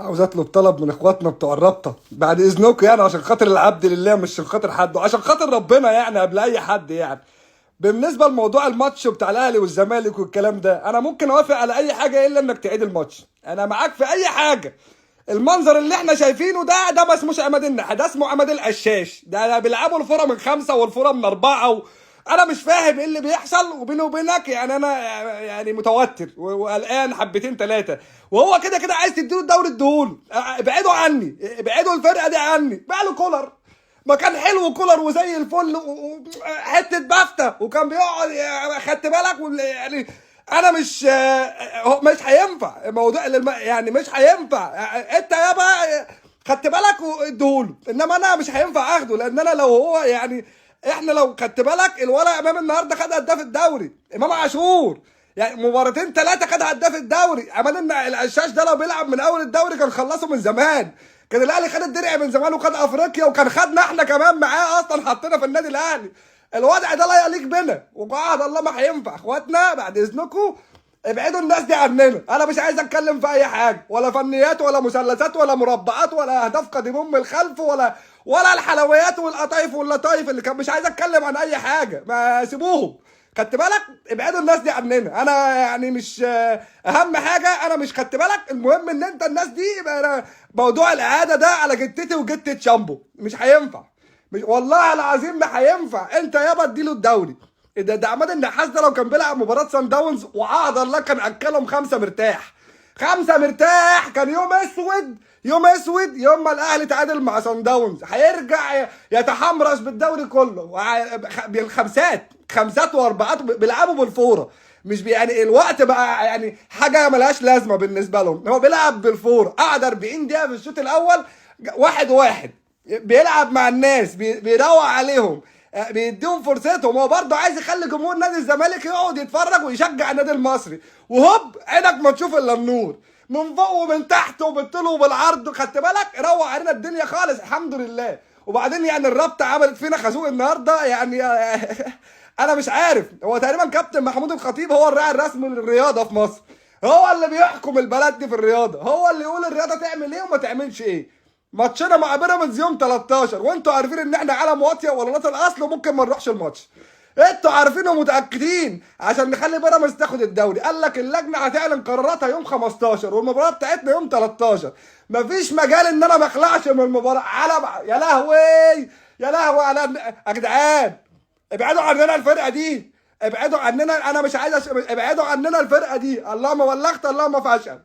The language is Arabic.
عاوز اطلب طلب من اخواتنا بتوع الرابطه بعد اذنكم، يعني عشان خاطر العبد لله، مش عشان خاطر حد، وعشان خاطر ربنا يعني قبل اي حد يعني. بالنسبه لموضوع الماتش بتاع الاهلي والزمالك والكلام ده، انا ممكن اوافق على اي حاجه الا انك تعيد الماتش. انا معاك في اي حاجه. المنظر اللي احنا شايفينه ده ما اسموش عماد النحاس، ده اسمه عماد القشاش. ده بيلعبوا الفرقه من 5 والفرقه من 4 انا مش فاهم ايه اللي بيحصل. وبيني وبينك يعني انا يعني متوتر وقلقان حبتين ثلاثه. وهو كده كده عايز تديله الدوري اديهوله. ابعدوا عني، ابعدوا الفرقه دي عني. بقى له كولر، ما كان حلو كولر وزي الفل حته بافته وكان بيقعد. خدت بالك يعني انا مش هينفع الموضوع يعني مش هينفع. انت يابا خدت بالك واديهوله، انما انا مش هينفع اخده، لان انا لو هو يعني احنا لو خدت بالك الولا امام النهارده خد هداف الدوري، امام عاشور يعني مباراتين ثلاثه خد هداف الدوري. عمال ان القشاش ده لو بيلعب من اول الدوري كان خلصه من زمان. كان الاهلي خد الدرع من زمان وخد افريقيا، وكان خدنا احنا كمان معاه اصلا، حطينا في النادي الاهلي. الوضع ده لا يليق بنا، وقعد الله ما هينفع. اخواتنا بعد اذنكم ابعدوا الناس دي عننا. انا مش عايز اتكلم في اي حاجه، ولا فنيات ولا مثلثات ولا مربعات ولا اهداف قادمون من الخلف ولا الحلويات والقطايف واللطايف اللي كان. مش عايز اتكلم عن اي حاجه، ما سيبوهم. خدت بالك؟ ابعدوا الناس دي عننا. انا يعني مش اهم حاجه، انا مش خدت بالك. المهم ان انت الناس دي موضوع الاعاده ده على جتتي وجتة شامبو مش هينفع. مش والله العظيم ما هينفع. انت يابا اديله الدوري. ده عماد النحاس ده لو كان بيلعب مباراه سان داونز وعهد الله كان اكلهم 5 مرتاح. 5 مرتاح. كان يوم اسود، يوم اسود يوم ما الاهلي تعادل مع سان داونز. هيرجع يتحمرش بالدوري كله بالخمسات، خمسات واربعات بيلعبوا بالفوره. مش يعني الوقت بقى يعني حاجه ملهاش لازمه بالنسبه لهم. هو بيلعب بالفوره. قعد 40 دقيقه في الشوط الاول 1-1 بيلعب مع الناس، بيروق عليهم، بيديهم فرصتهم. هو برضه عايز يخلي جمهور نادي الزمالك يقعد يتفرج ويشجع النادي المصري، وهوب عينك ما تشوف الا النور من فوق ومن تحت وبالطول وبالعرض. خدت بالك؟ روق علينا الدنيا خالص الحمد لله. وبعدين يعني الرابطه عملت فينا خازوق النهارده يعني. انا مش عارف. هو تقريبا كابتن محمود الخطيب هو الراعي الرسمي للرياضه في مصر، هو اللي بيحكم البلد دي في الرياضه، هو اللي يقول الرياضه تعمل ايه وما تعملش ايه. ماتشنا مع بيراميدز يوم 13، وانتوا عارفين ان احنا علم واطيه ولا الاصل وممكن ما نروحش الماتش. انتوا عارفين ومتاكدين عشان نخلي بيراميدز تاخد الدوري. قال لك اللجنه هتعلن قراراتها يوم 15 والمباراه بتاعتنا يوم 13. مفيش مجال ان انا ما اخلعش من المباراه. يا لهوي، يا لهوي على يا جدعان. ابعدوا عننا الفرقه دي، ابعدوا عننا. انا مش عايز ابعدوا عننا الفرقه دي. اللهم بلغت اللهم فاشل.